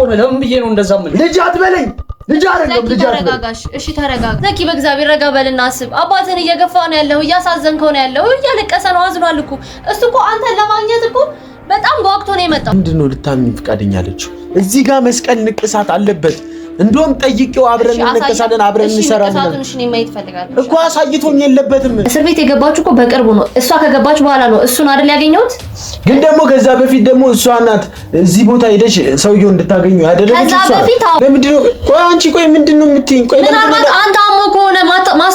ነው ለምን ብዬ ነው እንደዛ ምን ልጅ አትበለኝ ልጅ አይደለም ልጅ ተረጋጋሽ እሺ ተረጋጋ ዘኪ በእግዚአብሔር ረጋ በልና አስብ አባትን እየገፋ ነው ያለው እያሳዘንከው ነው ያለው እያለቀሰ ነው አዝኗል እኮ እሱ እኮ አንተን ለማግኘት እኮ በጣም ጓግቶ ነው የመጣው ምንድነው ልታምኝ ፍቃደኛ አለችው እዚህ ጋር መስቀል ንቅሳት አለበት እንደውም ጠይቄው አብረን እንነቀሳለን አብረን እንሰራለን ንቅሳቱን እኔ ማየት ፈልጋለሁ እኮ አሳይቶኝ የለበትም እስር ቤት የገባችሁ እኮ በቅርቡ ነው እሷ ከገባች በኋላ ነው እሱን አይደል ያገኘሁት ግን ደግሞ ከዛ በፊት ደግሞ እሷ ናት እዚህ ቦታ ሄደሽ ሰውየው እንድታገኙ ያደረገች እሷ ለምንድነው ቆይ አንቺ ቆይ ምንድነው የምትይኝ ቆይ አንተ አሞ ከሆነ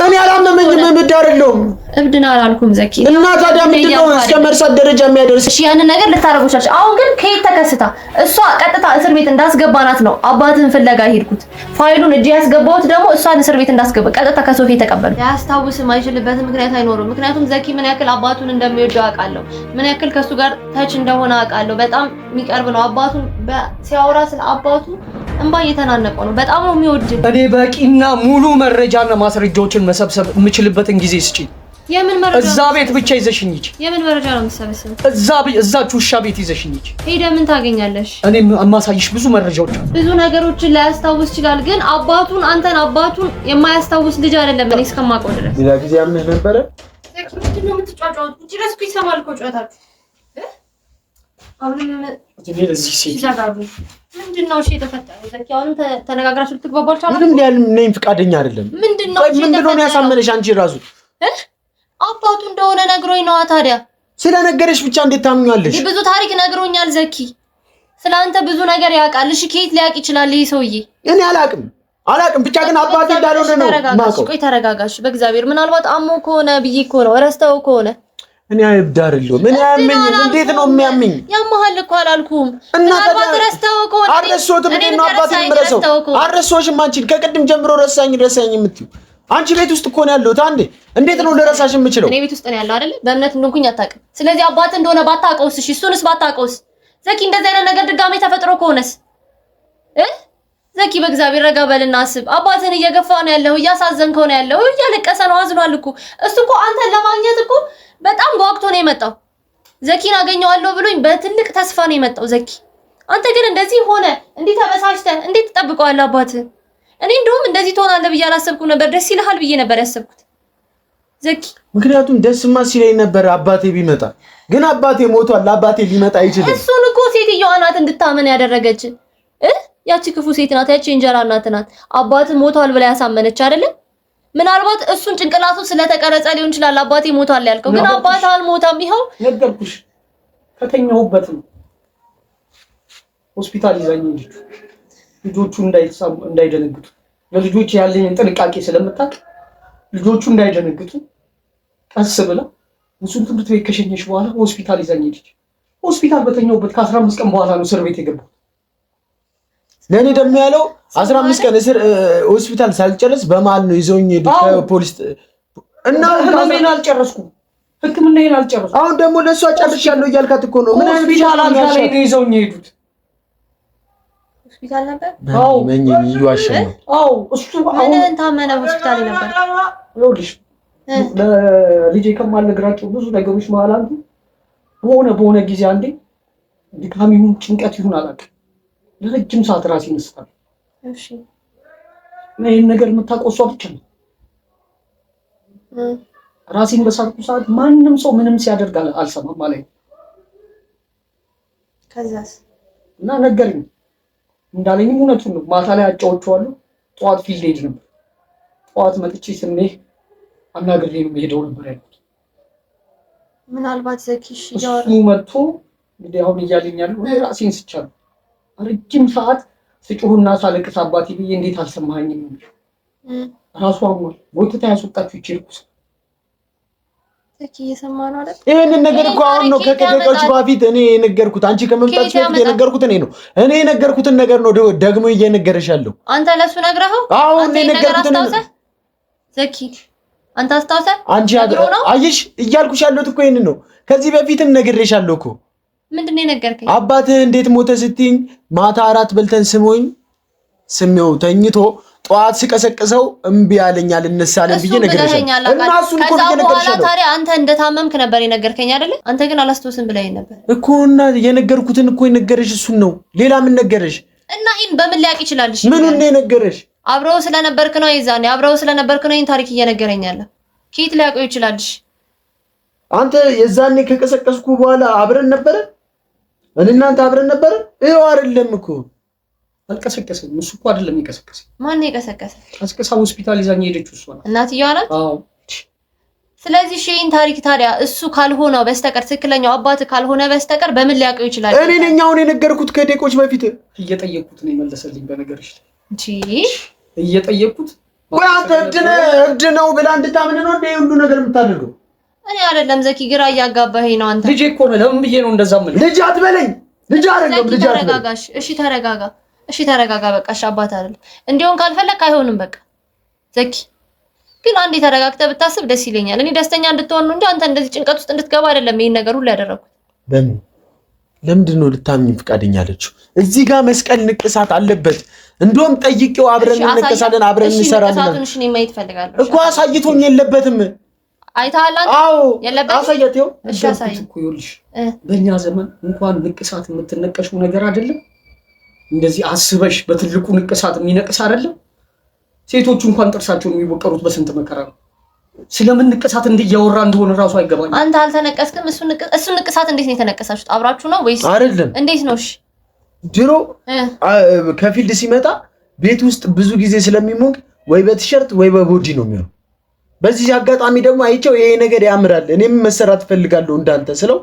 እኔ አላመመኝም እብድ አይደለሁም እብድና አላልኩም ዘኪ እና ታዲያ ምንድነው እስከ መርሳት ደረጃ የሚያደርስ እሺ ያንን ነገር ልታረጉቻለሽ አሁን ግን ከየት ተከስታ እሷ ቀጥታ እስር ቤት እንዳስገባናት ነው አባትን ፍለጋ ሄድኩት ፋይሉን እጄ ያስገባሁት ደግሞ እሷን እስር ቤት እንዳስገባ ቀጥታ ከሶፊ ተቀበሉ ያስታውስ ማይችልበት ምክንያት አይኖርም ምክንያቱም ዘኪ ምን ያክል አባቱን እንደሚወደው አውቃለሁ ምን ያክል ከሱ ጋር ታች እንደሆነ አውቃለሁ በጣም የሚቀርብ ነው አባቱን ሲያወራ ስለ አባቱ እንባ እየተናነቀው ነው በጣም ነው የሚወድ እኔ በቂና ሙሉ መረጃና ማስረጃዎችን መሰብሰብ የምችልበትን ጊዜ ስጪኝ የምን መረጃ እዛ ቤት ብቻ ይዘሽኝ ሂጂ የምን መረጃ ነው የምትሰበስበው እዛ ውሻ ቤት ይዘሽኝ ሂጂ ሄደህ ምን ታገኛለሽ እኔ ማሳይሽ ብዙ መረጃዎች አሉ ብዙ ነገሮችን ላያስታውስ ይችላል ግን አባቱን የማያስታውስ ልጅ አይደለም እኔ እስከማውቀው ድረስ ሌላ ጊዜ አምነህ ነበረ ምንድን ነው የምትጫጫው ውጪ ድረስ ይሰማል እኮ ጨዋታችሁ አሁንም ምንድነው እሺ የተፈጠረው ዘኪ አሁንም ተነጋግራችሁ ልትግባባችሁ ምንም ነኝ ፍቃደኛ አይደለም ምንድነው ያሳመነሽ አንቺ ራሱ አባቱ እንደሆነ ነግሮኝ ነው ታዲያ ስለነገረሽ ብቻ እንዴት ታምኛለሽ ብዙ ታሪክ ነግሮኛል ዘኪ ስላንተ ብዙ ነገር ያውቃል እሺ ከየት ሊያውቅ ይችላል ይሄ ሰውዬ እኔ አላቅም ብቻ ግን አባቴ እንዳልሆነ ነው ማውቀው ቆይ ተረጋጋሽ በእግዚአብሔር ምናልባት አሞ ከሆነ ብዬ እኮ ነው ረስተው ከሆነ እኔ አይብዳርልው ምን ያመኝ እንዴት ነው የሚያመኝ ያማሃል እኮ አላልኩም ምናልባት ረስተው ከሆነ አረሶትም እኔ ነው አባቴ ምረሰው አረሶሽም አንቺን ከቅድም ጀምሮ ረሳኝ የምትዩ አንቺ ቤት ውስጥ እኮ ነው ያለሁት አንዴ እንዴት ነው ልረሳሽ የምችለው እኔ ቤት ውስጥ ነው ያለው አይደል በእምነት እንደሆንኩኝ አታውቅም ስለዚህ አባት እንደሆነ ባታውቀውስ እሺ እሱንስ ባታውቀውስ ዘኪ እንደዚህ አይነት ነገር ድጋሜ ተፈጥሮ ከሆነስ ዘኪ በእግዚአብሔር ረጋ በልና አስብ አባትን እየገፋ ነው ያለው እያሳዘንከው ነው ያለው እያለቀሰ ነው አዝኗል እኮ እሱ እኮ አንተን ለማግኘት እኮ በጣም ጓግቶ ነው የመጣው ዘኪን አገኘዋለሁ ብሎኝ በትልቅ ተስፋ ነው የመጣው ዘኪ አንተ ግን እንደዚህ ሆነ እንዴት ተበሳጭተህ እንዴት ተጠብቀዋለህ አባትህ እኔ እንደውም እንደዚህ ትሆናለህ ብዬ አላሰብኩም ነበር ደስ ይልሃል ብዬ ነበር ያሰብኩት ዘኪ ምክንያቱም ደስማ ሲለኝ ነበር አባቴ ቢመጣ ግን አባቴ ሞቷል አባቴ ሊመጣ አይችልም እሱን እኮ ሴትዮዋ ናት እንድታመን ያደረገች ያቺ ክፉ ሴት ናት ያቺ እንጀራ እናት ናት አባት ሞቷል ብላ ያሳመነች አይደለ ምናልባት እሱን ጭንቅላቱ ስለተቀረጸ ሊሆን ይችላል አባቴ ሞቷል ያልከው ግን አባት አልሞታም ይኸው ነገርኩሽ ከተኛሁበት ነው ሆስፒታል ይዛኝ እንጂ ልጆቹ እንዳይደነግጡ ለልጆች ያለኝን ጥንቃቄ ስለምታውቅ ልጆቹ እንዳይደነግጡ ቀስ ብላ እሱን ትምህርት ቤት ከሸኘሽ በኋላ ሆስፒታል ይዛኝ ሄደች ሆስፒታል በተኛሁበት ከ15 ቀን በኋላ ነው እስር ቤት የገባሁት ለኔ ደግሞ ያለው 15 ቀን እስር ሆስፒታል ሳልጨርስ በመሃል ነው ይዘውኝ ሄዱ ፖሊስ እና ህክምናዬን አልጨረስኩም አሁን ደግሞ ለሷ ጨርሻለሁ እያልካት እኮ ነው ምን ሆስፒታል አልጋላይ ነው ይዘውኝ ሄዱት ሆስፒታል ነበር መኝ ይዋሽኝ እሱ አሁን ታመነ ሆስፒታል ነበር ይኸውልሽ ለልጄ ከማልነግራቸው ብዙ ነገሮች መሃል አንዱ በሆነ ጊዜ አንዴ ድካም ይሁን ጭንቀት ይሁን አላውቅም ለረጅም ሰዓት ራሴን እስታል እሺ ይሄን ነገር የምታውቀው እሷ ብቻ ነው ራሴን በሳትኩ ሰዓት ማንም ሰው ምንም ሲያደርግ አልሰማም ማለት ነው ከዛስ እና ነገርኝ እንዳለኝም እውነቱን ነው ማታ ላይ አጫውቼዋለሁ ጠዋት ፊልድ ሄድ ነበር ጠዋት መጥቼ ስሜ አናግሬ ነው የምሄደው ነበር ያልኩት ምናልባት ዘኪሽ ያወራ እሱ መጥቶ እንግዲህ አሁን እያለኝ ያለው ራሴን ስቻለሁ ረጅም ሰዓት ስጮህና ሳለቅስ አባቴ ብዬ እንዴት አልሰማኸኝም ራሱ አሟል ወጥታ ያስወጣችሁ ይችላል ዘኪ እየሰማ ነው አይደል ይሄንን ነገር እኮ አሁን ነው ከደቂቃዎች በፊት እኔ የነገርኩት አንቺ ከመምጣትሽ በፊት የነገርኩት እኔ የነገርኩትን ነገር ነው ደግሞ እየነገረሽ ያለው አንተ ለሱ ነግረኸው አሁን እኔ የነገርኩትን ዘኪ አንተ አስታውሰህ አንቺ አይሽ እያልኩሽ ያለሁት እኮ ይሄንን ነው ከዚህ በፊትም ነግሬሻለሁ እኮ ምንድነው የነገርከኝ አባትህ እንዴት ሞተ ስትይኝ ማታ አራት በልተን ስሜው ተኝቶ ጠዋት ሲቀሰቅሰው እምቢ ያለኛል እንሳለን ብዬ ነግሬሻለሁ እና እሱን እኮ ነገርኩሽ ታዲያ አንተ እንደታመምክ ነበር የነገርከኝ አይደል አንተ ግን አላስተውስም ብለኸኝ ነበር እኮ እና የነገርኩትን እኮ የነገረሽ እሱን ነው ሌላ ምን ነገረሽ እና ይሄን በምን ሊያውቅ ይችላል? እሺ ምን ነው የነገረሽ? አብረው ስለነበርክ ነው ይዛኔ አብረው ስለነበርክ ነው ይሄን ታሪክ እየነገረኝ ያለ። ከየት ሊያውቀው ይችላል? እሺ አንተ የዛኔ ከቀሰቀስኩ በኋላ አብረን ነበር እናንተ አብረን ነበር? ይሄው አይደለም እኮ አልቀሰቀሰም። እሱ እኮ አይደለም የቀሰቀሰኝ። ማን ነው የቀሰቀሰ? ቀስቀሳ ሆስፒታል ይዛኝ ሄደች እሷ ናት። እናትየዋ ናት? አዎ። ስለዚህ ይሄን ታሪክ ታዲያ እሱ ካልሆነው በስተቀር ትክክለኛው አባት ካልሆነ በስተቀር በምን ሊያውቀው ይችላል? እኔ ነኝ አሁን የነገርኩት ከደቂቆች በፊት። እየጠየቅኩት ነው የመለሰልኝ። በነገርሽ እንጂ እየጠየቅኩት ወይ አንተ እብድ ነው ብላ እንድታምን ነው እንደ ሁሉ ነገር የምታደርገው? እኔ አይደለም ዘኪ፣ ግራ እያጋባኸኝ ነው አንተ። ልጄ እኮ ነው። ለምን ብዬ ነው እንደዛ ምን? ልጅ አትበለኝ። ልጅ አይደለም። ልጅ አትበለኝ። ተረጋጋሽ። እሺ ተረጋጋ። እሺ ተረጋጋ። በቃ እሺ አባት አይደለም እንዲሆን ካልፈለክ አይሆንም። በቃ ዘኪ ግን አንዴ ተረጋግተህ ብታስብ ደስ ይለኛል። እኔ ደስተኛ እንድትሆን ነው እንጂ አንተ እንደዚህ ጭንቀት ውስጥ እንድትገባ አይደለም ይሄን ነገር ሁሉ ያደረኩት። ለምንድን ነው ልታምኝ ፈቃደኛ አለችው? እዚህ ጋር መስቀል ንቅሳት አለበት። እንደውም ጠይቄው አብረን እንነቀሳለን፣ አብረን እንሰራለን እሺ እኔ ማየት ፈልጋለሁ እኮ። አሳይቶኝ የለበትም። አይተሃል አንተ? አዎ የለበትም። አሳየቴው እሺ አሳይ እኮ ይኸውልሽ፣ በእኛ ዘመን እንኳን ንቅሳት የምትነቀሽው ነገር አይደለም። እንደዚህ አስበሽ በትልቁ ንቅሳት የሚነቅስ አይደለም። ሴቶቹ እንኳን ጥርሳቸውን የሚወቀሩት በስንት መከራ ነው። ስለምን ንቅሳት እንዲያወራ እንደሆነ ራሱ አይገባኝ። አንተ አልተነቀስክም። እሱ ንቅሳት እንዴት ነው የተነቀሳችሁት? አብራችሁ ነው ወይስ አይደለም? እንዴት ነው? እሺ ድሮ ከፊልድ ሲመጣ ቤት ውስጥ ብዙ ጊዜ ስለሚሞቅ ወይ በቲሸርት ወይ በቦዲ ነው የሚሆነው። በዚህ አጋጣሚ ደግሞ አይቼው ይሄ ነገር ያምራል፣ እኔም መሰራት ፈልጋለሁ እንዳንተ ስለው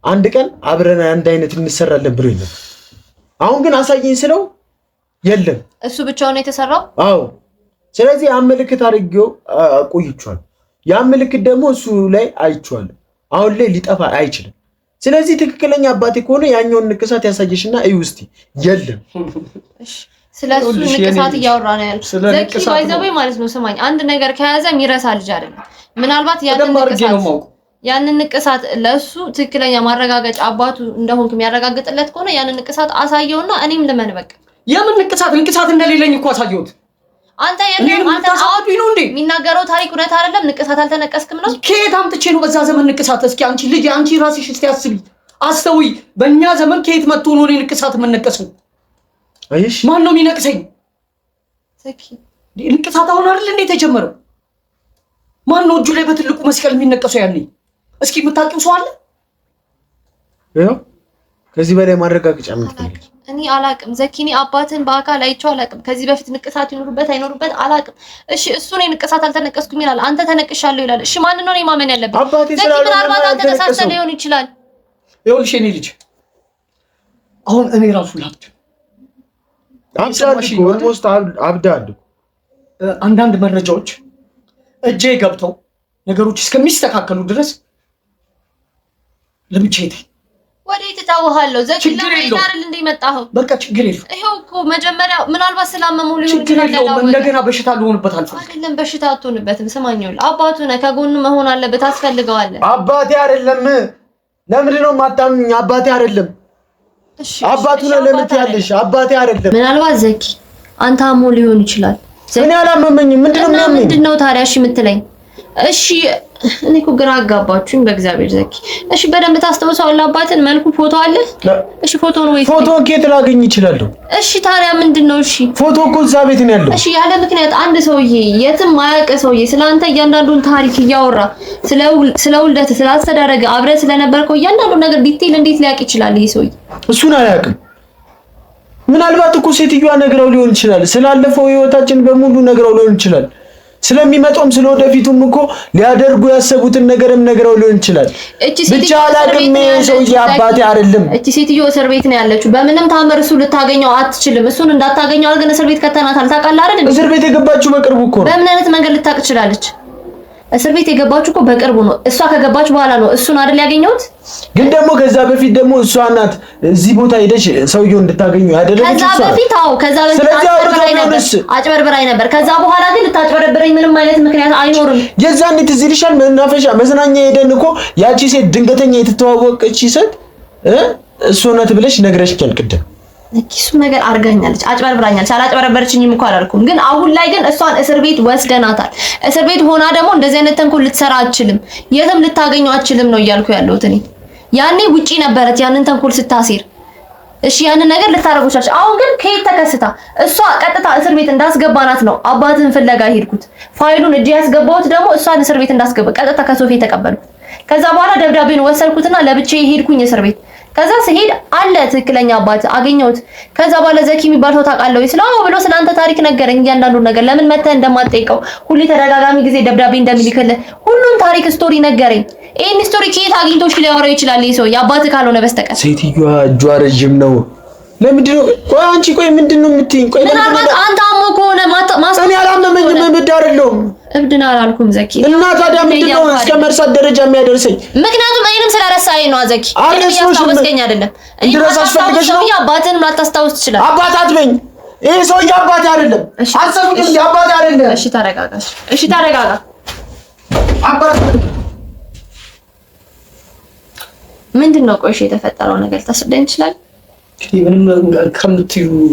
አንድ ቀን አብረን አንድ አይነት እንሰራለን ብሎ ይነበር። አሁን ግን አሳየኝ ስለው የለም እሱ ብቻውን ነው የተሰራው። አዎ ስለዚህ አመልክት አድርጌው ቆይቷል። ያመልክት ደግሞ እሱ ላይ አይቻለሁ። አሁን ላይ ሊጠፋ አይችልም። ስለዚህ ትክክለኛ አባቴ ከሆነ ያኛውን ንቅሳት ያሳየሽና እዩ እስቲ። የለም እሺ ስለሱ ንቅሳት እያወራ ነው ያለው ዘኪ ባይዘው ማለት ነው። ስማኝ አንድ ነገር ከያዘ የሚረሳ ልጅ አይደለም። ምናልባት ያንን ንቅሳት ለሱ ትክክለኛ ማረጋገጫ አባቱ እንደሆንክ የሚያረጋግጥለት ከሆነ ያንን ንቅሳት አሳየውና እኔም ልመን በቃ። የምን ንቅሳት እንደሌለኝ እኮ አሳየሁት። አንተ የለም አንተ አውዱ ነው እንዴ የሚናገረው ታሪክ እውነት አይደለም። ንቅሳት አልተነቀስክም ነው? ከየት አምጥቼ ነው በዛ ዘመን ንቅሳት? እስኪ አንቺ ልጅ አንቺ ራስሽ እስቲ አስቢ አስተውይ። በእኛ ዘመን ከየት መጥቶ ነው እኔ ንቅሳት የምነቀሰው? አይሽ ማን ነው የሚነቅሰኝ? ዘኪ ንቅሳት አሁን አይደል እንዴ ተጀመረው? ማን ነው እጁ ላይ በትልቁ መስቀል የሚነቀሰው? ያኔ እስኪ የምታውቂው ሰው አለ? ያው ከዚህ በላይ ማረጋገጫ ምን ትፈልጊ? እኔ አላቅም ዘኪ፣ እኔ አባትን በአካል አይቼው አላቅም። ከዚህ በፊት ንቅሳት ይኖርበት አይኖርበት አላቅም። እሺ እሱ ነው ንቅሳት አልተነቀስኩም ይላል፣ አንተ ተነቅሻለሁ ይላል። እሺ ማን ነው ማመን ያለበት? ዘኪ ምናልባት አንተ ተሳስተህ ሊሆን ይችላል። ይኸውልሽ እኔ ልጅ አሁን እኔ ራሱ ላብድ አብዳል። አንዳንድ መረጃዎች እጄ ገብተው ነገሮች እስከሚስተካከሉ ድረስ ለብቻዬ ወዴት ተታወሃለሁ? ዘኪ ለምን አይደል እንደመጣው? በቃ ችግር የለም። ይሄው እኮ መጀመሪያ ምናልባት ስላመመው ሊሆን ይችላል። እንደገና በሽታ ሊሆንበት አልፈልግም። አይደለም በሽታ አትሆንበትም። ስማኝው አባቱ ነህ፣ ከጎኑ መሆን አለበት፣ አስፈልገዋለህ። አባቴ አይደለም። ለምንድን ነው የማታምኚኝ? አባቴ አይደለም። እሺ አባቱ ነው ለምን ትያለሽ? አባቴ አይደለም። ምናልባት ዘኪ አንተ አሞ ሊሆን ይችላል። እኔ አላመመኝም። ምንድነው ታዲያ እሺ የምትለኝ? እሺ እኔ እኮ ግራ አጋባችሁኝ በእግዚአብሔር ዘኪ። እሺ በደንብ ታስተውሰዋለህ አባትን? መልኩ ፎቶ አለ? እሺ ፎቶ ነው ወይስ ፎቶ ከየት ላገኝ እችላለሁ? እሺ ታዲያ ምንድነው? እሺ ፎቶ እኮ እዛ ቤት ነው ያለው። እሺ ያለ ምክንያት አንድ ሰውዬ የትም ማያውቅ ሰውዬ ስለአንተ እያንዳንዱን ታሪክ እያወራ ስለ ውልደት ስላስተዳደገ አብረህ ስለነበርከው እያንዳንዱን ነገር ዲቴል እንዴት ሊያውቅ ይችላል ይሄ ሰውዬ? እሱን አያውቅም። ምናልባት እኮ ሴትዮዋ ነግራው ሊሆን ይችላል። ስላለፈው ህይወታችን በሙሉ ነግራው ሊሆን ይችላል። ስለሚመጣውም ስለወደፊቱም እኮ ሊያደርጉ ያሰቡትን ነገርም ነግራው ሊሆን ይችላል። ብቻ አላውቅም። ሰውዬ አባቴ አይደለም። እቺ ሴትዮ እስር ቤት ነው ያለችው። በምንም ታምር እሱ ልታገኘው አትችልም። እሱን እንዳታገኘው አድርገን እስር ቤት ከተናታል። ታውቃለህ አይደል? እስር ቤት የገባችው በቅርቡ እኮ ነው። በምን አይነት መንገድ ልታውቅ ትችላለች? እስር ቤት የገባችው እኮ በቅርቡ ነው። እሷ ከገባች በኋላ ነው እሱን አይደል ያገኘሁት። ግን ደግሞ ከዛ በፊት ደግሞ እሷ ናት እዚህ ቦታ ሄደሽ ሰውየው እንድታገኙ ያደረገች እሷ። ከዛ በፊት አጭበርብራኝ ነበር። ከዛ በኋላ ግን ልታጭበረብረኝ ምንም አይነት ምክንያት አይኖርም። የዛን ትዝ ይልሻል? መናፈሻ መዝናኛ ሄደን እኮ ያቺ ሴት ድንገተኛ የተተዋወቀች ሴት እሷ ናት ብለሽ ነግረሽኛል ቅድም። እሱ ነገር አርጋኛለች፣ አጭበርብራኛለች። አላጭበረበረችኝም እኮ አላልኩም። ግን አሁን ላይ ግን እሷን እስር ቤት ወስደናታል። እስር ቤት ሆና ደግሞ እንደዚህ አይነት ተንኮል ልትሰራ አትችልም፣ የትም ልታገኘው አትችልም ነው እያልኩ ያለሁት እኔ። ያኔ ውጪ ነበረች ያንን ተንኮል ስታሴር። እሺ ያንን ነገር ልታረጉቻች። አሁን ግን ከየት ተከስታ እሷ ቀጥታ እስር ቤት እንዳስገባናት ነው አባትን ፍለጋ ሄድኩት። ፋይሉን እጄ ያስገባሁት ደግሞ እሷን እስር ቤት እንዳስገባ ቀጥታ ከሶፊ ተቀበልኩት። ከዛ በኋላ ደብዳቤን ወሰድኩትና ለብቻዬ ሄድኩኝ እስር ቤት። ከዛ ስሄድ አለ ትክክለኛ አባት አገኘሁት። ከዛ በኋላ ዘኪ የሚባል ሰው ታውቃለህ ወይ ስለው ብሎ ስለአንተ ታሪክ ነገረኝ። እያንዳንዱ ነገር ለምን መተህ እንደማትጠይቀው ሁሌ ተደጋጋሚ ጊዜ ደብዳቤ እንደሚልክልህ ሁሉን ታሪክ ስቶሪ ነገረኝ። ይሄን ስቶሪ ከየት አግኝቶሽ ሊያወራው ይችላል? ይሄ ሰው የአባት ካልሆነ በስተቀር። ሴትዮዋ እጇ ረጅም ነው። ለምንድን ነው ቆይ አንቺ ቆይ ምንድን ነው የምትይኝ? ቆይ ምናልባት አንተ አሞ ከሆነ እኔ አላመመኝም። እብድ አይደለሁም። እብድን አላልኩም ዘኪ። እና ታዲያ ምንድን ነው እስከ መርሳት ደረጃ የሚያደርሰኝ? ምክንያቱም እኔንም ስለረሳኸኝ ነው ዘኪ። አልረሳሁሽም። አይደለም እንድረሳሽ ፈልገሽ ነው? አባትን ላታስታውስ ትችላለህ። አባት አትበኝ። ይሄ ሰውዬ አባቴ አይደለም። አሰብኩኝ እንዴ አባቴ አይደለም። እሺ ተረጋጋሽ። እሺ ተረጋጋ። አባት ምንድነው ቆይሽ የተፈጠረው ነገር ታስረዳኝ ይችላል? ምንም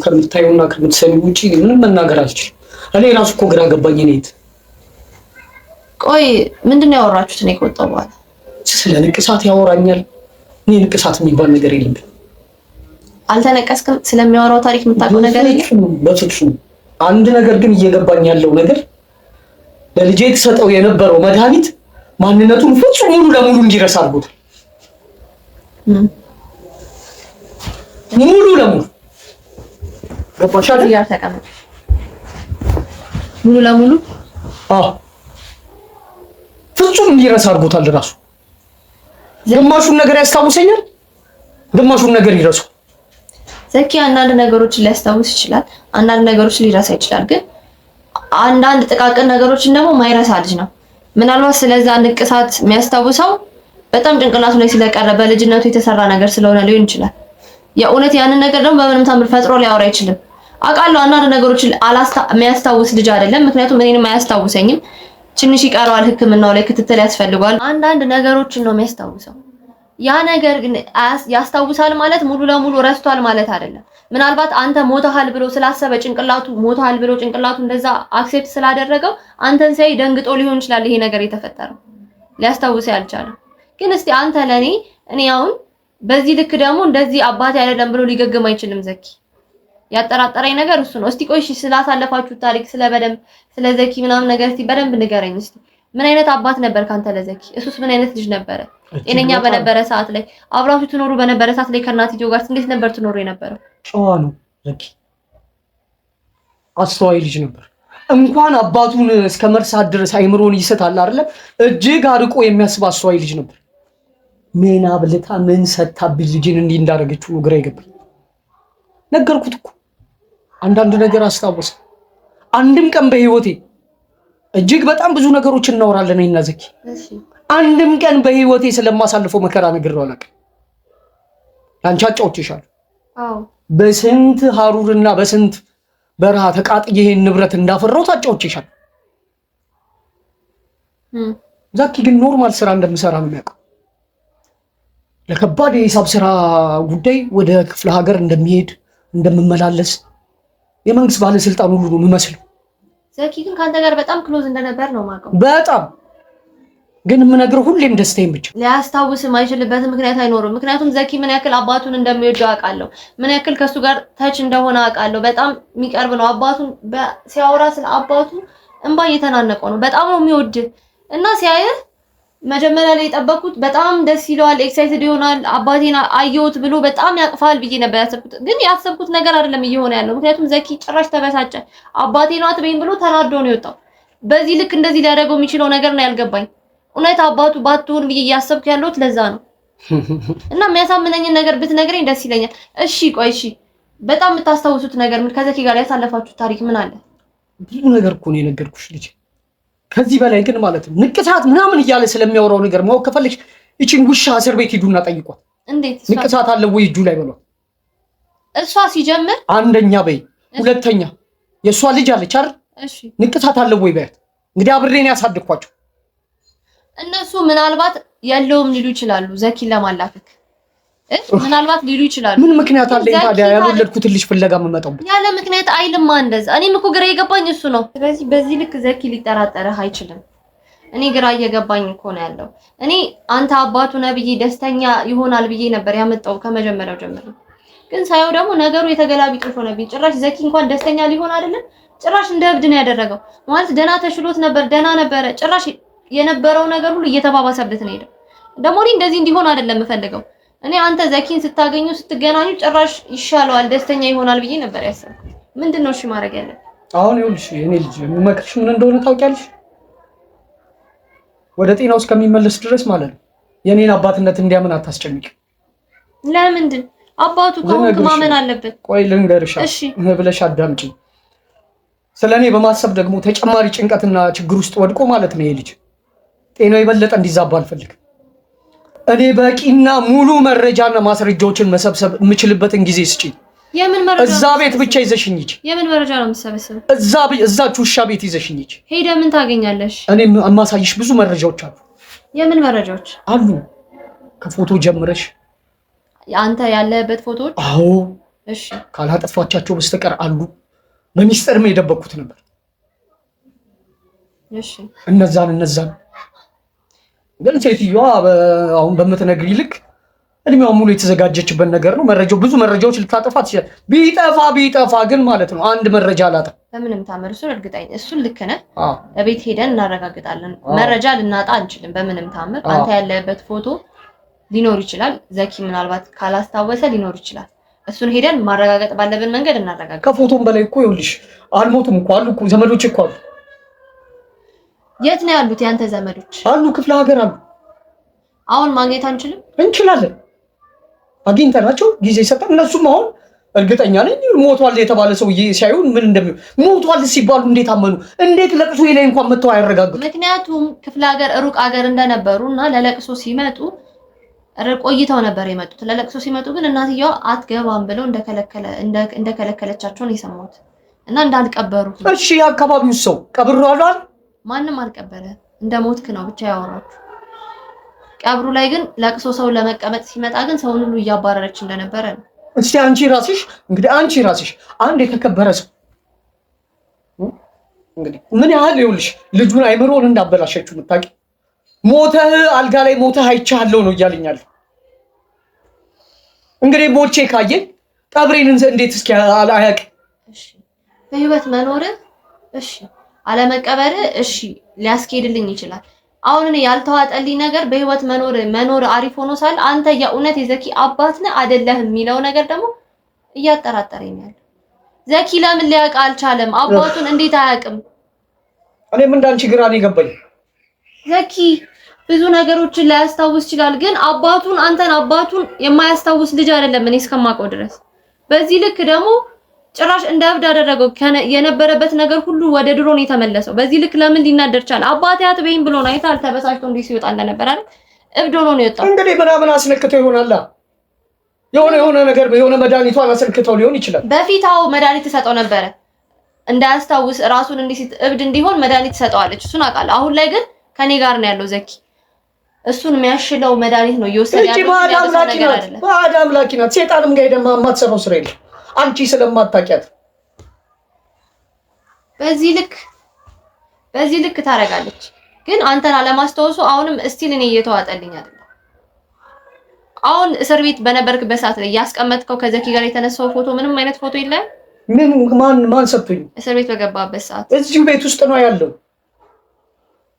ከምታዩና ከምትሰሚ ውጪ ምንም መናገር አልችልም። እኔ ራሱ እኮ ግራ ገባኝ። እኔት ቆይ ምንድነው ያወራችሁት? እኔ ከወጣሁ በኋላ ስለ ንቅሳት ያወራኛል። እኔ ንቅሳት የሚባል ነገር የለም። አልተነቀስክም? ስለሚያወራው ታሪክ የምታውቀው ነገር የለም? በፍጹም። አንድ ነገር ግን እየገባኝ ያለው ነገር ለልጄ የተሰጠው የነበረው መድኃኒት ማንነቱን ፍጹም ሙሉ ለሙሉ እንዲረሳ አድርጎታል። ሙሉ ለሙሉ ገባሻል? ያር ተቀመጥ። ሙሉ ለሙሉ ፍጹም እንዲረሳ አድርጎታል። ራሱ ግማሹን ነገር ያስታውሰኛል፣ ግማሹን ነገር ይረሳል። ዘኪ አንዳንድ ነገሮችን ሊያስታውስ ይችላል፣ አንዳንድ ነገሮችን ሊረሳ ይችላል። ግን አንዳንድ ጥቃቅን ነገሮችን ደግሞ ማይረሳ ልጅ ነው። ምናልባት ስለዛ ንቅሳት የሚያስታውሰው በጣም ጭንቅላቱ ላይ ስለቀረ በልጅነቱ የተሰራ ነገር ስለሆነ ሊሆን ይችላል። የእውነት ያንን ነገር ደግሞ በምንም ታምር ፈጥሮ ሊያወራ አይችልም። አውቃለሁ አንዳንድ ነገሮችን የሚያስታውስ ልጅ አይደለም። ምክንያቱም እኔንም አያስታውሰኝም። ትንሽ ይቀረዋል፣ ሕክምናው ላይ ክትትል ያስፈልገዋል። አንዳንድ ነገሮችን ነው የሚያስታውሰው። ያ ነገር ግን ያስታውሳል ማለት ሙሉ ለሙሉ ረስቷል ማለት አይደለም። ምናልባት አንተ ሞተሃል ብሎ ስላሰበ ጭንቅላቱ ሞተሃል ብሎ ጭንቅላቱ እንደዛ አክሴፕት ስላደረገው አንተን ሲያይ ደንግጦ ሊሆን ይችላል ይሄ ነገር የተፈጠረው ሊያስታውስ ያልቻለው። ግን እስቲ አንተ ለኔ እኔ አሁን በዚህ ልክ ደግሞ እንደዚህ አባቴ አይደለም ብሎ ሊገግም አይችልም ዘኪ። ያጠራጠረኝ ነገር እሱ ነው። እስቲ ቆይ ስላሳለፋችሁ ታሪክ ስለ ዘኪ ምናምን ነገር እስቲ በደንብ ንገረኝ። እስቲ ምን አይነት አባት ነበር ካንተ ለዘኪ? እሱስ ምን አይነት ልጅ ነበረ? ጤነኛ በነበረ ሰዓት ላይ አብራችሁ ትኖሩ በነበረ ሰዓት ላይ ከእናትየው ጋር እንዴት ነበር ትኖሩ የነበረው? ጨዋ ነው ዘኪ። አስተዋይ ልጅ ነበር። እንኳን አባቱን እስከ መርሳት ድረስ አይምሮን ይሰጣል አይደለም፣ እጅግ አርቆ የሚያስብ አስተዋይ ልጅ ነበር። ምን አብልታ ምን ሰታብኝ ልጅን እንዲህ እንዳደረገችው ነው ግራ ይገባኝ። ነገርኩት እኮ አንዳንድ ነገር አስታወሰ። አንድም ቀን በህይወቴ እጅግ በጣም ብዙ ነገሮችን እናወራለን እኔና ዘኪ። አንድም ቀን በህይወቴ ስለማሳልፈው መከራ ነግሬው አላውቅም። አንቺ አጫውቼሻለሁ። በስንት ሀሩርና በስንት በረሃ ተቃጥዬ ይሄን ንብረት እንዳፈራው ታጫውቼሻለሁ። ዘኪ ግን ኖርማል ስራ እንደምሰራ ነው የሚያውቀው። ለከባድ የሂሳብ ስራ ጉዳይ ወደ ክፍለ ሀገር እንደሚሄድ እንደምመላለስ የመንግስት ባለስልጣን ሁሉ ነው የምመስለው። ዘኪ ግን ካንተ ጋር በጣም ክሎዝ እንደነበር ነው የማውቀው። በጣም ግን የምነግረው ሁሌም ደስታዬን ብቻ። ሊያስታውስ የማይችልበት ምክንያት አይኖርም። ምክንያቱም ዘኪ ምን ያክል አባቱን እንደሚወደው አውቃለሁ። ምን ያክል ከሱ ጋር ተች እንደሆነ አውቃለሁ። በጣም የሚቀርብ ነው። አባቱን ሲያወራ ስለ አባቱ እንባ እየተናነቀው ነው። በጣም ነው የሚወድ እና ሲያየህ መጀመሪያ ላይ የጠበኩት በጣም ደስ ይለዋል፣ ኤክሳይትድ ይሆናል፣ አባቴን አየሁት ብሎ በጣም ያቅፋል ብዬ ነበር ያሰብኩት። ግን ያሰብኩት ነገር አይደለም እየሆነ ያለው። ምክንያቱም ዘኪ ጭራሽ ተበሳጨ። አባቴ ነው አትበይኝ ብሎ ተናዶ ነው የወጣው። በዚህ ልክ እንደዚህ ሊያደርገው የሚችለው ነገር ነው ያልገባኝ። እውነት አባቱ ባትሆን ብዬ እያሰብኩ ያለሁት ለዛ ነው። እና የሚያሳምነኝን ነገር ብትነግረኝ ደስ ይለኛል። እሺ ቆይ እሺ፣ በጣም የምታስታውሱት ነገር ምን? ከዘኪ ጋር ያሳለፋችሁት ታሪክ ምን አለ? ብዙ ነገር እኮ ነው የነገርኩሽ ልጅ። ከዚህ በላይ ግን ማለት ነው ንቅሳት ምናምን እያለ ስለሚያወራው ነገር ማወቅ ከፈለግሽ እቺን ውሻ እስር ቤት ሂዱና ጠይቋት። እንዴት ንቅሳት አለ ወይ እጁ ላይ በሏት። እሷ ሲጀምር አንደኛ በይ፣ ሁለተኛ የእሷ ልጅ አለች አይደል? እሺ ንቅሳት አለ ወይ በያት። እንግዲህ አብሬን ያሳድኳቸው እነሱ ምናልባት የለውም ሊሉ ይችላሉ። ዘኪን ለማላከክ ምናልባት ሊሉ ይችላሉ። ምን ምክንያት አለኝ ታዲያ ያልወለድኩትን ልጅ ፍለጋ የምመጣው? ያለ ምክንያት አይልማ እንደዛ። እኔም እኮ ግራ የገባኝ እሱ ነው። ስለዚህ በዚህ ልክ ዘኪ ሊጠራጠርህ አይችልም። እኔ ግራ እየገባኝ እኮ ነው ያለው። እኔ አንተ አባቱ ነህ ብዬ ደስተኛ ይሆናል ብዬ ነበር ያመጣው ከመጀመሪያው ጀምሮ። ግን ሳየው ደግሞ ነገሩ የተገላቢጦሽ ሆነብኝ። ጭራሽ ዘኪ እንኳን ደስተኛ ሊሆን አይደለም፣ ጭራሽ እንደ እብድ ነው ያደረገው። ማለት ደህና ተሽሎት ነበር፣ ደህና ነበረ። ጭራሽ የነበረው ነገር ሁሉ እየተባባሰበት ነው ሄደው። ደግሞ እኔ እንደዚህ እንዲሆን አይደለም የምፈልገው። እኔ አንተ ዘኪን ስታገኙ ስትገናኙ ጭራሽ ይሻለዋል፣ ደስተኛ ይሆናል ብዬ ነበር ያሰብኩት። ምንድነው እሺ ማድረግ ያለ? አሁን ይኸውልሽ የኔ ልጅ የምመክርሽ ምን እንደሆነ ታውቂያለሽ? ወደ ጤናው እስከሚመለስ ድረስ ማለት ነው የኔን አባትነት እንዲያምን አታስጨንቂ። ለምንድን አባቱ ከሆንክ ማመን አለበት። ቆይ ልንገርሽ ብለሽ አዳምጪ። ስለኔ በማሰብ ደግሞ ተጨማሪ ጭንቀትና ችግር ውስጥ ወድቆ ማለት ነው የልጅ ጤናው የበለጠ እንዲዛባ አልፈልግም። እኔ በቂና ሙሉ መረጃና ማስረጃዎችን መሰብሰብ የምችልበትን ጊዜ ስጪ። የምን መረጃ? እዛ ቤት ብቻ ይዘሽኝ ሂጂ። የምን መረጃ ነው የምትሰበስበው? እዛች ውሻ ቤት ይዘሽኝ ሂጂ። ሄደህ ምን ታገኛለሽ? እኔ የማሳይሽ ብዙ መረጃዎች አሉ። የምን መረጃዎች አሉ? ከፎቶ ጀምረሽ አንተ ያለበት ፎቶዎች? አዎ። እሺ። ካላጠፋቻቸው በስተቀር አሉ። በሚስጥርም የደበኩት ነበር። እሺ። እነዛን ግን ሴትዮዋ አሁን በምትነግሪኝ ልክ እድሜዋ ሙሉ የተዘጋጀችበት ነገር ነው። ብዙ መረጃዎች ልታጠፋ ትችላለች። ቢጠፋ ግን ማለት ነው አንድ መረጃ አላጣ። በምንም ታምር እሱን እርግጠኛ እሱን ልክ ነህ። እቤት ሄደን እናረጋግጣለን። መረጃ ልናጣ አንችልም በምንም ታምር። አንተ ያለበት ፎቶ ሊኖር ይችላል። ዘኪ ምናልባት ካላስታወሰ ሊኖር ይችላል። እሱን ሄደን ማረጋገጥ ባለብን መንገድ እናረጋግጥ። ከፎቶም በላይ እኮ ይኸውልሽ አልሞቱም እኮ አሉ እኮ ዘመዶች እኮ አሉ። የት ነው ያሉት ያንተ ዘመዶች? አሉ ክፍለ ሀገር አሉ። አሁን ማግኘት አንችልም? እንችላለን። አግኝተናቸው ጊዜ ሰጠን። እነሱም አሁን እርግጠኛ ነኝ ሞቷል የተባለ ሰውዬ ሲያዩን ምን እንደሚሆን ሞቷል ሲባሉ እንዴት አመኑ? እንዴት ለቅሶ ላይ እንኳን መተው አያረጋግጡ? ምክንያቱም ክፍለ ሀገር ሩቅ ሀገር እንደነበሩና ለለቅሶ ሲመጡ ቆይተው ነበር የመጡት። ለለቅሶ ሲመጡ ግን እናትየዋ አትገባም ብለው እንደከለከለቻቸው ነው የሰማሁት እና እንዳልቀበሩት። እሺ የአካባቢው ሰው ቀብሯል? ማንም አልቀበረ። እንደ ሞትክ ነው ብቻ ያወራችሁ። ቀብሩ ላይ ግን ለቅሶ ሰው ለመቀመጥ ሲመጣ ግን ሰውን ሁሉ እያባረረች እንደነበረ ነው። እስቲ አንቺ ራስሽ አንድ የተከበረ ሰው እንግዲህ ምን ያህል ይኸውልሽ ልጁን አይምሮን እንዳበላሸችው የምታውቂ ሞተህ አልጋ ላይ ሞተህ አይቻለሁ ነው እያለኛል። እንግዲህ ሞቼ ካየኝ ቀብሬን እንዴት እስኪ አያውቅ? እሺ በህይወት መኖር እሺ አለመቀበር እሺ ሊያስኬድልኝ ይችላል። አሁን እኔ ያልተዋጠልኝ ነገር በህይወት መኖር አሪፍ ሆኖ ሳለ አንተ የእውነት የዘኪ አባት ነህ አይደለህም የሚለው ነገር ደግሞ እያጠራጠረኝ ነው። ዘኪ ለምን ሊያውቅ አልቻለም? አባቱን እንዴት አያውቅም? እኔም እንዳንቺ ግራ ነው የገባኝ። ዘኪ ብዙ ነገሮችን ላያስታውስ ይችላል፣ ግን አንተን አባቱን የማያስታውስ ልጅ አይደለም እኔ እስከማውቀው ድረስ። በዚህ ልክ ደግሞ ጭራሽ እንደ እብድ አደረገው። የነበረበት ነገር ሁሉ ወደ ድሮ ነው የተመለሰው። በዚህ ልክ ለምን ሊናደር ቻለ? አባቴ አትበይኝ ብሎ ነው አይታል። ተበሳጭቶ እንዲህ ሲወጣ እንደነበር አይደል? እብድ ሆኖ ነው የወጣው። እንግዲህ ምናምን አስነክተው ይሆናል። የሆነ ነገር የሆነ መድኃኒቷን አስነክተው ሊሆን ይችላል። በፊታው መድኃኒት ተሰጠው ነበረ እንዳያስታውስ ራሱን እብድ እንዲሆን መድኃኒት ተሰጠዋለች። እሱን አውቃለሁ። አሁን ላይ ግን ከኔ ጋር ነው ያለው ዘኪ። እሱን የሚያሽለው መድኃኒት ነው እየወሰደ ያለው። ባዳም ላኪ ናት። ሴጣንም ጋር ሄደማ የማትሰራው ስራ የለም አንቺ ስለማታውቂያት። በዚህ ልክ ታረጋለች። ግን አንተን አለማስታወሱ አሁንም እስቲል እኔ እየተዋጠልኝ አይደለም። አሁን እስር ቤት በነበርክበት ሰዓት ላይ ያስቀመጥከው ከዘኪ ጋር የተነሳው ፎቶ ምንም አይነት ፎቶ የለም? ማን ሰጥቶኝ? እስር ቤት በገባበት ሰዓት እዚሁ ቤት ውስጥ ነው ያለው።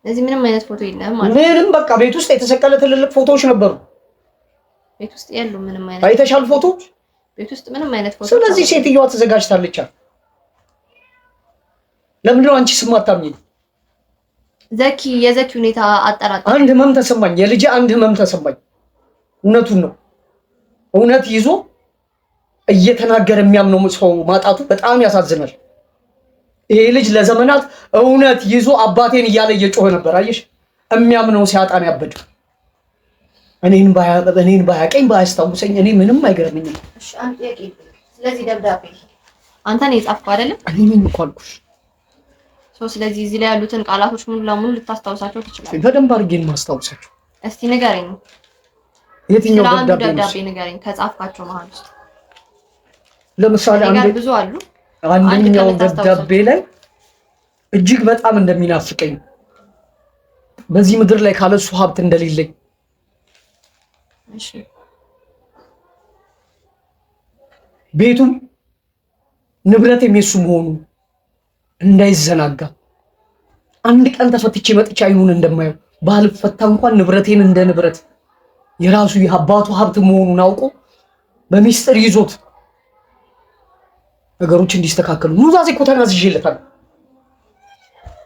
ለዚህ ምንም አይነት ፎቶ የለም ማለት ምንም በቃ ቤት ውስጥ የተሰቀለ ትልልቅ ፎቶዎች ነበሩ። ቤት ውስጥ ያሉ ምንም አይነት አይተሻል ፎቶዎች? ቤት ውስጥ ምንም አይነት ፎቶ። ስለዚህ ሴትዮዋ ተዘጋጅታለች። ለምን ነው አንቺ ስማታምኝ? የዘኪ ሁኔታ አጠራጣሪ። አንድ ህመም ተሰማኝ፣ የልጅ አንድ ህመም ተሰማኝ። እውነቱን ነው። እውነት ይዞ እየተናገረ የሚያምነው ሰው ማጣቱ በጣም ያሳዝናል። ይሄ ልጅ ለዘመናት እውነት ይዞ አባቴን እያለ እየጮኸ ነበር። አየሽ፣ የሚያምነው ሲያጣን ያበደ። እኔን ባያቀኝ ባያስታውሰኝ እኔ ምንም አይገርምኝም። እሺ አንተ ያቄ። ስለዚህ ደብዳቤ አንተ ነው የጻፍከው አይደለም? እኔ ምን እኮ አልኩሽ። ስለዚህ እዚህ ላይ ያሉትን ቃላቶች ሙሉ ለሙሉ ልታስታውሳቸው ትችላለህ? በደንብ አድርጌ ማስታውሳቸው። እስቲ ንገረኝ። የትኛው ደብዳቤ ንገረኝ ከጻፍካቸው መሀል ውስጥ። ለምሳሌ ብዙ አሉ። አንደኛው ደብዳቤ ላይ እጅግ በጣም እንደሚናፍቀኝ፣ በዚህ ምድር ላይ ካለሱ ሀብት እንደሌለኝ፣ እሺ ቤቱም ንብረት የሱ መሆኑ እንዳይዘናጋ አንድ ቀን ተፈትቼ መጥቼ አይኑን እንደማየው ባልፈታ እንኳን ንብረቴን እንደ ንብረት የራሱ የአባቱ ሀብት መሆኑን አውቆ በሚስጥር ይዞት ነገሮች እንዲስተካከሉ ኑዛዜ እኮ ተናዝዤለታለሁ።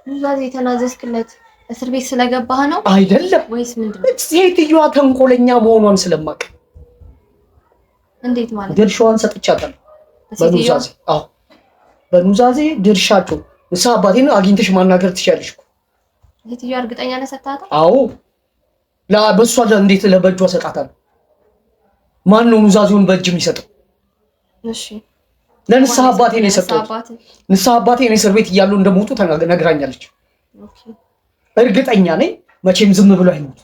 ኑዛዜ ተናዘዝክለት እስር ቤት ስለገባህ ነው አይደለም ወይስ ምንድነው? ሴትዮዋ ተንኮለኛ መሆኗን ስለማቅ እንዴት ማለት ድርሻዋን ሰጥቻታለሁ በኑዛዜ። አዎ በኑዛዜ ድርሻቸው ንስሐ አባቴን አግኝተሽ ማናገር ትችያለሽ እኮ። ሴትዮዋ እርግጠኛ ነህ ሰጣታለህ? አዎ በሷ እንዴት ለበጇ ሰጣታለሁ? ማን ነው ኑዛዜውን በእጅ የሚሰጠው? እሺ ለንስሐ አባቴ ነው የሰጠው። ንስሐ አባቴ ነው እስር ቤት እያሉ እንደሞቱ ነግራኛለች። ኦኬ እርግጠኛ ነኝ። መቼም ዝም ብሎ አይሞቱ።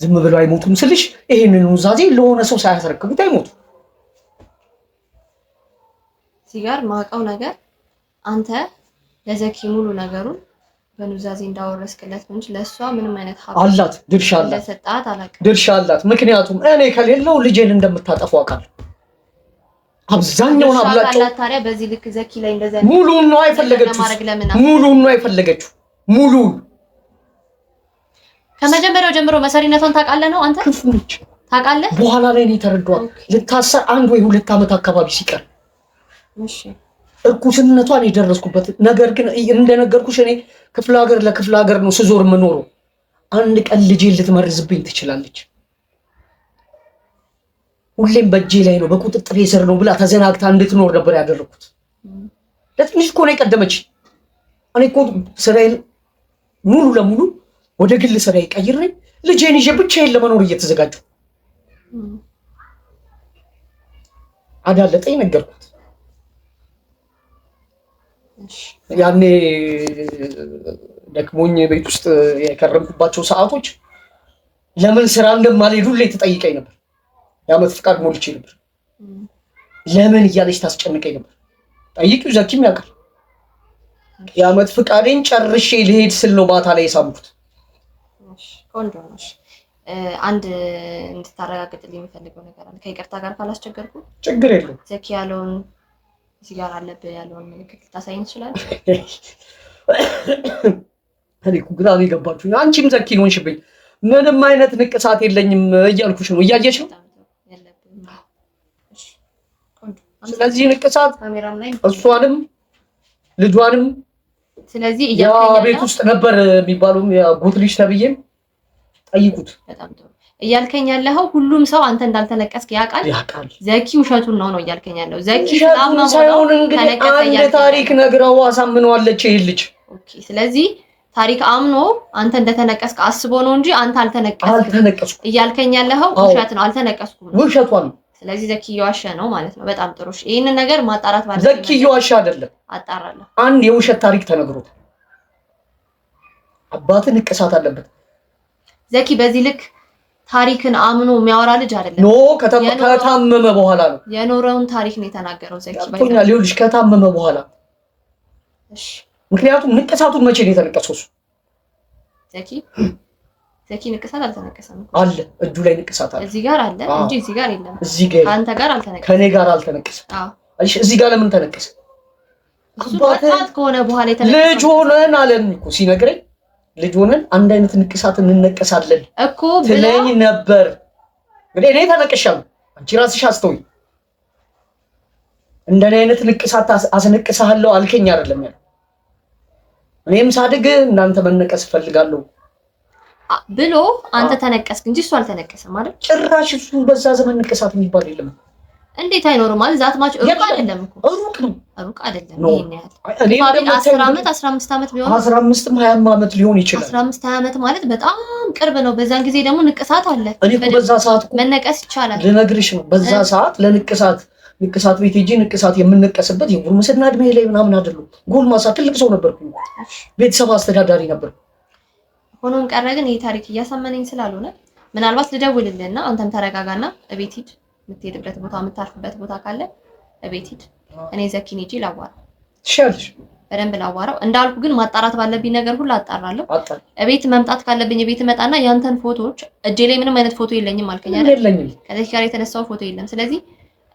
ዝም ብሎ አይሞቱም ስልሽ ይሄንን ኑዛዜ ለሆነ ሰው ሳያስረክቡት አይሞቱ። ሲጋር ማውቀው ነገር አንተ ለዘኪ ሙሉ ነገሩን በኑዛዜ እንዳወረስክለት ነው እንጂ ለሷ ምንም አይነት ሀብት አላት ድርሻ አላት ለሰጣት አላውቅም። ድርሻ አላት። ምክንያቱም እኔ ከሌለው ልጄን እንደምታጠፋው አውቃለሁ። አብዛኛውን አብላቸው ታዲያ በዚህ ልክ ዘኪ ላይ እንደዛ ሙሉን ነው አይፈለገችው። ሙሉን ነው አይፈለገችው። ሙሉን ከመጀመሪያው ጀምሮ መሰሪነቷን ታውቃለህ ነው አንተ? ክፉ ነች ታውቃለህ? በኋላ ላይ ነው የተረዳኋት። ልታሰር 1 ወይ 2 ዓመት አካባቢ ሲቀር እሺ እርኩስነቷን የደረስኩበት ነገር ግን እንደነገርኩሽ እኔ ክፍለ ሀገር ለክፍለ ሀገር ነው ስዞር የምኖረው። አንድ ቀን ልጄን ልትመርዝብኝ ትችላለች። ሁሌም በእጄ ላይ ነው በቁጥጥር ስር ነው ብላ ተዘናግታ እንድትኖር ነበር ያደረኩት። ለትንሽ እኮ ነው የቀደመች። እኔ እኮ ስራዬን ሙሉ ለሙሉ ወደ ግል ስራዬ ቀይሬ ልጄን ይዤ ብቻዬን ለመኖር እየተዘጋጀሁ አዳለጠኝ ነገርኩት። ያኔ ደክሞኝ ቤት ውስጥ የከረምኩባቸው ሰዓቶች ለምን ስራ እንደማልሄድ ሁሌ ትጠይቀኝ ነበር። የዓመት ፍቃድ ሞልቼ ነበር። ለምን እያለች ታስጨንቀኝ ነበር። ጠይቂው ዘኪም ያውቃል። የዓመት ፍቃዴን ጨርሼ ልሄድ ስል ነው ማታ ላይ የሳምኩት። ቆንጆ ነው። አንድ እንድታረጋግጥልኝ የሚፈልገው ነገር አለ። ከይቅርታ ጋር ካላስቸገርኩ ችግር የለውም። ዘኪ ያለውን እዚህ ጋር አለብህ ያለውን ምልክት ልታሳይኝ ትችላለህ? እኔ እኮ ግራ ነው የገባችሁኝ። አንቺም ዘኪ ነው እንሽብኝ። ምንም አይነት ንቅሳት የለኝም እያልኩሽ ነው። እያየሽ ነው። ስለዚህ ንቅሳት እሷንም ልጇንም ስለዚህ ቤት ውስጥ ነበር የሚባለው ያጎት ልጅ ተብዬም ጠይቁት። በጣም ጥሩ እያልከኝ ያለኸው ሁሉም ሰው አንተ እንዳልተነቀስክ ያውቃል። ዘኪ ውሸቱን ነው እያልከኝ ያለው። ዘኪ ሳይሆን እንግዲህ አንድ ታሪክ ነግራው አሳምነዋለች ይሄ ልጅ። ኦኬ ስለዚህ ታሪክ አምኖ አንተ እንደተነቀስክ አስቦ ነው እንጂ አንተ አልተነቀስኩም እያልከኝ ያለኸው ውሸት ነው። አልተነቀስኩም ውሸቷን ነው። ስለዚህ ዘኪ እየዋሸ ነው ማለት ነው። በጣም ጥሩ። ይሄንን ነገር ማጣራት ማለት ዘኪ እየዋሸ አይደለም። አጣራለሁ። አንድ የውሸት ታሪክ ተነግሮታል። አባት ንቅሳት አለበት። ዘኪ በዚህ ልክ ታሪክን አምኖ የሚያወራ ልጅ አይደለም። ኖ ከታመመ በኋላ ነው የኖረውን ታሪክ ነው የተናገረው ዘኪ። ባይሆን ልጅ ከታመመ በኋላ እሺ። ምክንያቱም ንቅሳቱን መቼ ነው የተነቀሰው? ዘኪ ንቅሳት አልተነቀሰም አለ። እጁ ላይ ንቅሳት አለ። እዚህ ጋር አለ እንጂ እዚህ ጋር የለም። እዚህ ጋር አንተ ጋር አልተነቀሰም። ከኔ ጋር አልተነቀሰም። እሺ እዚህ ጋር ለምን ተነቀሰ? አባት ከሆነ በኋላ የተነቀሰ ልጅ ሆነን አለን እኮ ሲነግረኝ ልጅ ሆነን አንድ አይነት ንቅሳት እንነቀሳለን እኮ ብለኝ ነበር። እንግዲህ እኔ ተነቀሻለሁ። አንቺ ራስሽ አስተውይ። እንደኔ አይነት ንቅሳት አስነቅሳለሁ አልከኝ አይደለም ያለው። እኔም ሳድግ እናንተ መነቀስ ፈልጋለሁ ብሎ አንተ ተነቀስክ እንጂ እሱ አልተነቀሰም አይደል? ጭራሽ እሱ በዛ ዘመን ንቅሳት የሚባል የለም። እንዴት አይኖርም ማለት ዛት ማች ሩቅ አይደለም እኮ ሩቅ ነው። ሩቅ አይደለም። ይሄን ያህል እኔ 10 ዓመት 15 ዓመት ቢሆን 15ም 20 ዓመት ሊሆን ይችላል። 15 20 ዓመት ማለት በጣም ቅርብ ነው። በዛን ጊዜ ደግሞ ንቅሳት አለ። እኔ እኮ በዛ ሰዓት እኮ መነቀስ ይቻላል ልነግርሽ ነው። በዛ ሰዓት ንቅሳት ቤት ሄጄ ንቅሳት የምንቀስበት የጉርምስና እድሜ ላይ ምናምን አይደለም። ጎልማሳ ትልቅ ሰው ነበርኩኝ። ቤተሰብ አስተዳዳሪ ነበርኩ። ሆኖም ቀረ ግን ይሄ ታሪክ እያሳመነኝ ስላልሆነ ምናልባት ልደውልልህና አንተም ተረጋጋና እቤት ሂድ። የምትሄድበት ቦታ የምታርፍበት ቦታ ካለ እቤት ሂድ። እኔ ዘኪን ሂጂ ላዋራው ትሻለሽ። በደንብ ላዋራው። እንዳልኩ ግን ማጣራት ባለብኝ ነገር ሁሉ አጣራለሁ። እቤት መምጣት ካለብኝ እቤት እመጣና ያንተን ፎቶዎች እጄ ላይ ምንም አይነት ፎቶ የለኝም አልከኝ አይደል? የለኝም። ከዚህ ጋር የተነሳው ፎቶ የለም። ስለዚህ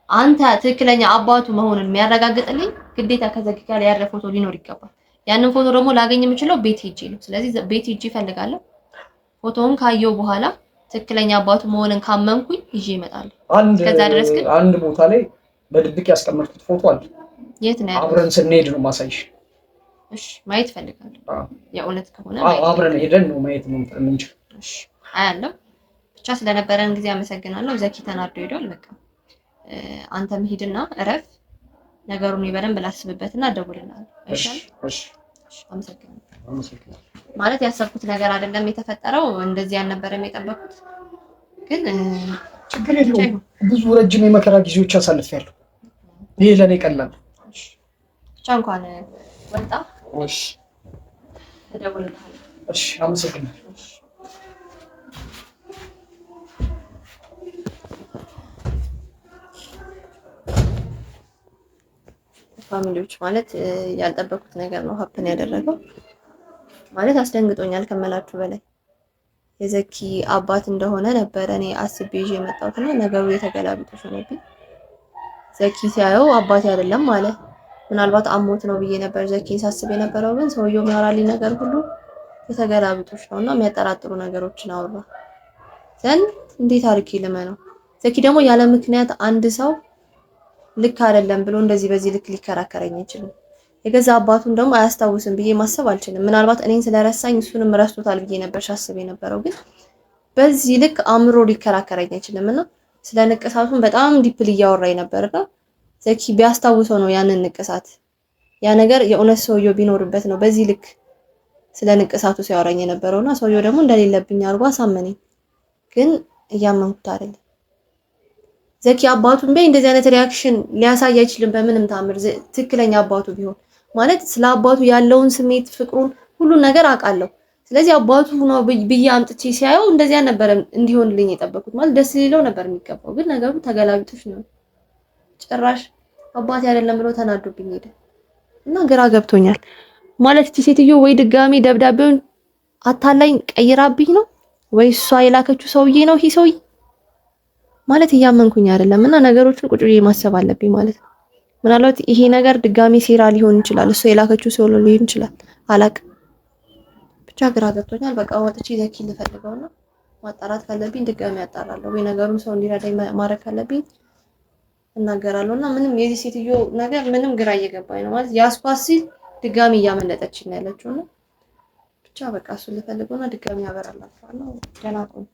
አንተ ትክክለኛ አባቱ መሆኑን የሚያረጋግጥልኝ ግዴታ ከዘኪ ጋር ያለ ፎቶ ሊኖር ይገባል። ያንን ፎቶ ደግሞ ላገኝ የምችለው ቤት ሄጄ ነው። ስለዚህ ቤት ሄጄ እፈልጋለሁ። ፎቶውን ካየው በኋላ ትክክለኛ አባቱ መሆኑን ካመንኩኝ ይዤ እመጣለሁ። ከዛ ድረስ ግን አንድ ቦታ ላይ በድብቅ ያስቀመጥኩት ፎቶ አለ። የት ነው ያለው? አብረን ስንሄድ ነው ማሳይሽ። እሺ ማየት እፈልጋለሁ። የእውነት ከሆነ አብረን ሄደን ነው ማየት ነው የምንችለው። እሺ አያለሁ። ብቻ ስለነበረን ጊዜ አመሰግናለሁ። ዘኪ ተናዶ ሄዷል። በቃ አንተም ሂድና እረፍ። ነገሩን በደንብ ላስብበትና እደውልልሃለሁ። እሺ አመሰግናለሁ። ማለት ያሰብኩት ነገር አይደለም የተፈጠረው። እንደዚህ አልነበረም የጠበኩት። ግን ችግር የለውም። ብዙ ረጅም የመከራ ጊዜዎች አሳልፌያለሁ። ይሄ ለኔ ቀላል። ብቻ እንኳን ወጣ። እሺ እደውልልሃለሁ። እሺ አመሰግናለሁ። ፋሚሊዎች ማለት ያልጠበኩት ነገር ነው ሀፕን ያደረገው። ማለት አስደንግጦኛል ከመላችሁ በላይ። የዘኪ አባት እንደሆነ ነበረ እኔ አስቤ ይዤ የመጣሁትና ነገሩ የተገላቢጦሽ ሆነብኝ። ዘኪ ሲያየው አባቴ አይደለም ማለት ምናልባት አሞት ነው ብዬ ነበር ዘኪን ሳስብ የነበረው። ግን ሰውየው የሚያወራልኝ ነገር ሁሉ የተገላቢጦሽ ነውና የሚያጠራጥሩ ነገሮችን አወራ። ዘንድ እንዴት አድርጌ ልመነው? ዘኪ ደግሞ ያለ ምክንያት አንድ ሰው ልክ አይደለም ብሎ እንደዚህ በዚህ ልክ ሊከራከረኝ አይችልም። የገዛ አባቱን ደግሞ አያስታውስም ብዬ ማሰብ አልችልም። ምናልባት እኔን ስለረሳኝ እሱንም ረስቶታል ብዬ ነበር ሳስብ የነበረው። ግን በዚህ ልክ አምሮ ሊከራከረኝ አይችልምና ስለ ንቅሳቱን በጣም ዲፕል እያወራኝ ነበርና ዘኪ ቢያስታውሰው ነው ያንን ንቅሳት ያ ነገር የእውነት ሰውየው ቢኖርበት ነው በዚህ ልክ ስለ ንቅሳቱ ሲያወራኝ የነበረውና ሰውየው ደግሞ እንደሌለብኝ አድርጎ አሳመነኝ። ግን እያመንኩት አይደለም። ዘኪ አባቱን በይ እንደዚህ አይነት ሪያክሽን ሊያሳይ አይችልም በምንም ታምር። ትክክለኛ አባቱ ቢሆን ማለት ስለ አባቱ ያለውን ስሜት፣ ፍቅሩን፣ ሁሉን ነገር አውቃለሁ። ስለዚህ አባቱ ነው ብዬ አምጥቼ ሲያየው እንደዚያ ነበር እንዲሆንልኝ የጠበቁት። ማለት ደስ ሊለው ነበር የሚገባው። ግን ነገሩ ተገላቢጦሽ ነው። ጭራሽ አባቴ አይደለም ብሎ ተናዶብኝ ሄደ እና ግራ ገብቶኛል። ማለት እቺ ሴትዮ ወይ ድጋሚ ደብዳቤውን አታላኝ ቀይራብኝ ነው ወይ እሷ የላከችው ሰውዬ ነው ይሄ ሰውዬ ማለት እያመንኩኝ አይደለም። እና ነገሮችን ቁጭ ብዬ ማሰብ አለብኝ ማለት ነው። ምናልባት ይሄ ነገር ድጋሚ ሴራ ሊሆን ይችላል፣ እሷ የላከችው ሰው ሊሆን ይችላል፣ አላቅም። ብቻ ግራ ገብቶኛል። በቃ ወጥቼ ዘኪ ልፈልገውና ማጣራት ካለብኝ ድጋሚ አጣራለሁ፣ ወይ ነገሩን ሰው እንዲረዳኝ ማድረግ ካለብኝ እናገራለሁ። እና ምንም የዚህ ሴትዮ ነገር ምንም ግራ እየገባኝ ነው ማለት ያስኳት ሲል ድጋሚ እያመለጠች ነው ያለችው። እና ብቻ በቃ እሱን ልፈልገውና ድጋሚ አበራላችኋለሁ። ደህና ቆዩ።